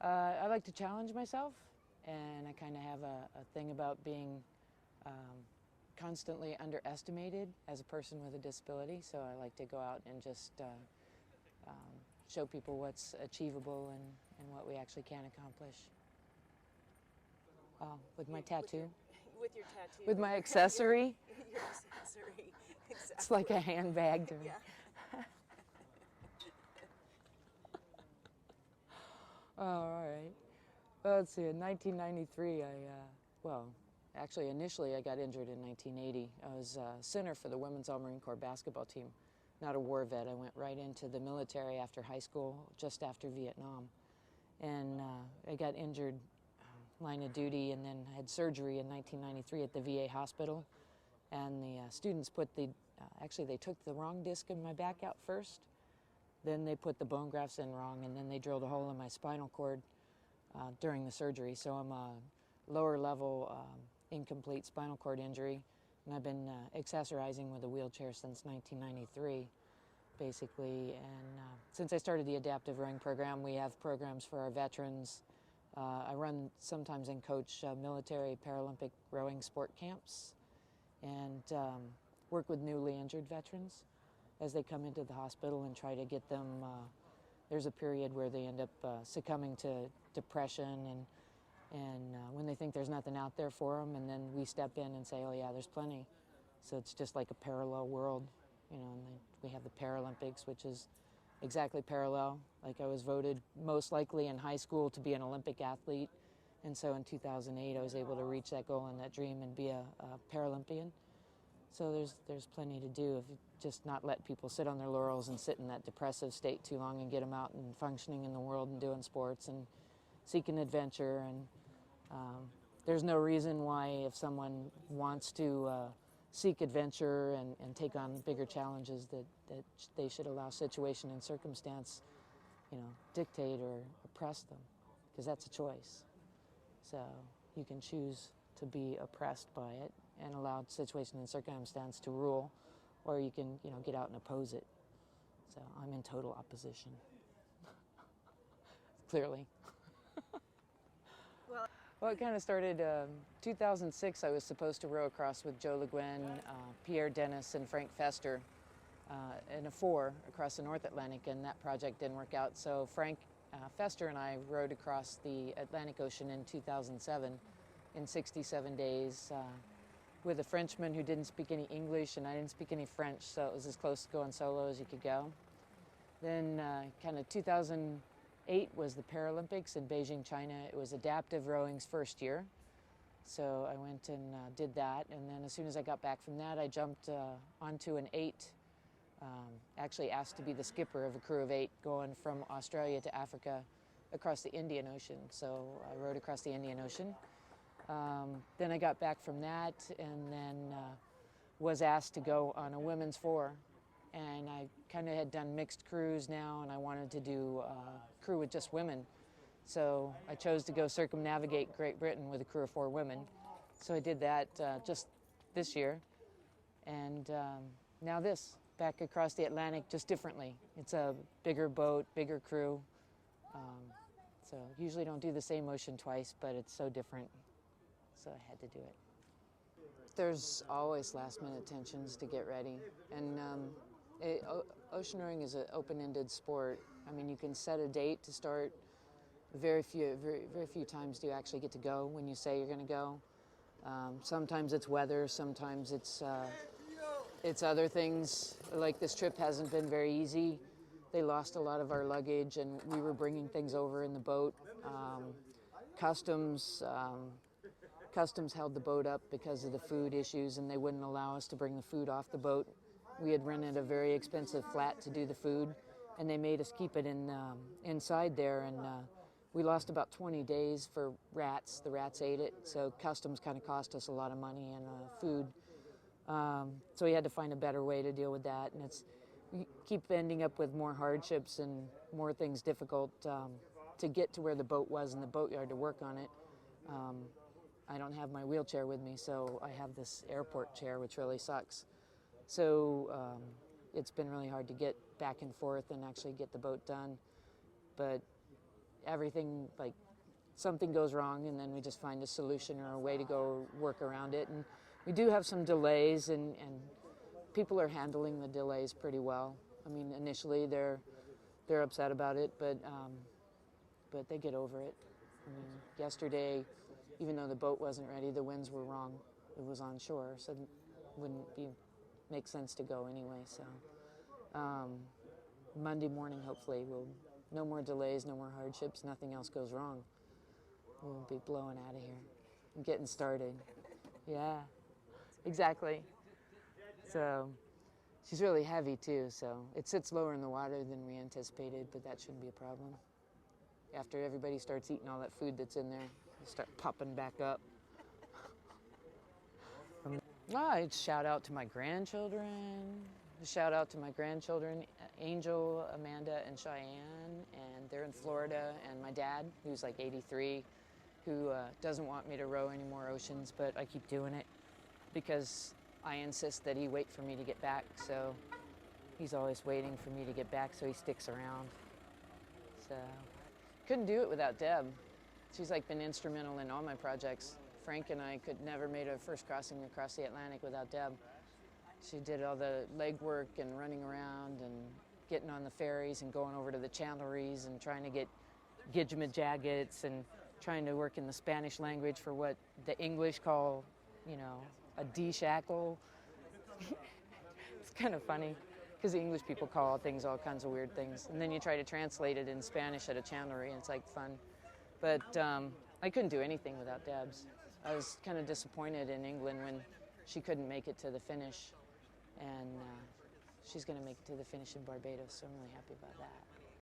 I like to challenge myself, and I kind of have a thing about being constantly underestimated as a person with a disability, so I like to go out and just show people what's achievable and what we actually can accomplish. With my tattoo. With your tattoo. With my accessory. Your accessory, exactly. It's like a handbag to me. Yeah. Oh, all right. Well, let's see, in 1993, actually initially I got injured in 1980. I was center for the Women's All Marine Corps basketball team. Not a war vet. I went right into the military after high school, just after Vietnam. And I got injured line of duty and then had surgery in 1993 at the VA hospital. And the students put actually they took the wrong disc in my back out first. Then they put the bone grafts in wrong, and then they drilled a hole in my spinal cord during the surgery. So I'm a lower level incomplete spinal cord injury, and I've been accessorizing with a wheelchair since 1993, basically. And since I started the adaptive rowing program, we have programs for our veterans. I run sometimes and coach military Paralympic rowing sport camps, and work with newly injured veterans as they come into the hospital and try to get them, there's a period where they end up succumbing to depression and when they think there's nothing out there for them, and then we step in and say, oh yeah, there's plenty. So it's just like a parallel world, you know, and we have the Paralympics, which is exactly parallel. Like I was voted most likely in high school to be an Olympic athlete, and so in 2008 I was able to reach that goal and that dream and be a Paralympian. So there's plenty to do if you just not let people sit on their laurels and sit in that depressive state too long, and get them out and functioning in the world and doing sports and seeking adventure. And there's no reason why, if someone wants to seek adventure and take on bigger challenges, that they should allow situation and circumstance, you know, dictate or oppress them, because that's a choice. So you can choose to be oppressed by it and allow situation and circumstance to rule, or you can, you know, get out and oppose it. So I'm in total opposition, clearly. Well, it kind of started 2006. I was supposed to row across with Joe Le Guin, Pierre Dennis, and Franck Festor in a 4 across the North Atlantic, and that project didn't work out. So Franck Festor and I rowed across the Atlantic Ocean in 2007 in 67 days with a Frenchman who didn't speak any English, and I didn't speak any French, so it was as close to going solo as you could go. Then kind of 2008 was the Paralympics in Beijing, China. It was adaptive rowing's first year. So I went and did that, and then as soon as I got back from that, I jumped onto an 8, actually asked to be the skipper of a crew of 8 going from Australia to Africa across the Indian Ocean. So I rowed across the Indian Ocean. Then I got back from that, and then was asked to go on a women's 4. And I kind of had done mixed crews now, and I wanted to do a crew with just women. So I chose to go circumnavigate Great Britain with a crew of 4 women. So I did that just this year. And now this, back across the Atlantic, just differently. It's a bigger boat, bigger crew. So usually don't do the same ocean twice, but it's so different. So I had to do it. There's always last-minute tensions to get ready. And ocean rowing is an open-ended sport. I mean, you can set a date to start. Very few times do you actually get to go when you say you're going to go. Sometimes it's weather, sometimes it's other things. Like this trip hasn't been very easy. They lost a lot of our luggage, and we were bringing things over in the boat. Customs held the boat up because of the food issues, and they wouldn't allow us to bring the food off the boat. We had rented a very expensive flat to do the food, and they made us keep it inside there, and we lost about 20 days for rats. The rats ate it, so customs kind of cost us a lot of money and food. So we had to find a better way to deal with that, and we keep ending up with more hardships and more things difficult to get to where the boat was in the boatyard to work on it. I don't have my wheelchair with me, so I have this airport chair, which really sucks. So it's been really hard to get back and forth and actually get the boat done. But everything, like, something goes wrong, and then we just find a solution or a way to go work around it. And we do have some delays, and people are handling the delays pretty well. I mean, initially they're upset about it, but they get over it. I mean, yesterday, even though the boat wasn't ready, the winds were wrong. It was on shore, so it wouldn't make sense to go anyway. So Monday morning, hopefully, no more delays, no more hardships, nothing else goes wrong. We'll be blowing out of here and getting started. Yeah, exactly. So she's really heavy too, so it sits lower in the water than we anticipated, but that shouldn't be a problem. After everybody starts eating all that food that's in there, it'll start popping back up. I'd shout out to my grandchildren. Shout out to my grandchildren, Angel, Amanda, and Cheyenne, and they're in Florida, and my dad, who's like 83, who doesn't want me to row any more oceans, but I keep doing it because I insist that he wait for me to get back, so he's always waiting for me to get back, so he sticks around. So couldn't do it without Deb. She's like been instrumental in all my projects. Frank and I could never made a first crossing across the Atlantic without Deb. She did all the legwork and running around and getting on the ferries and going over to the chandleries and trying to get gidgemajaggets and trying to work in the Spanish language for what the English call, you know, a D-shackle. It's kind of funny because the English people call things all kinds of weird things. And then you try to translate it in Spanish at a chandlery and it's like fun. But I couldn't do anything without Deb's. I was kind of disappointed in England when she couldn't make it to the finish. And she's going to make it to the finish in Barbados, so I'm really happy about that.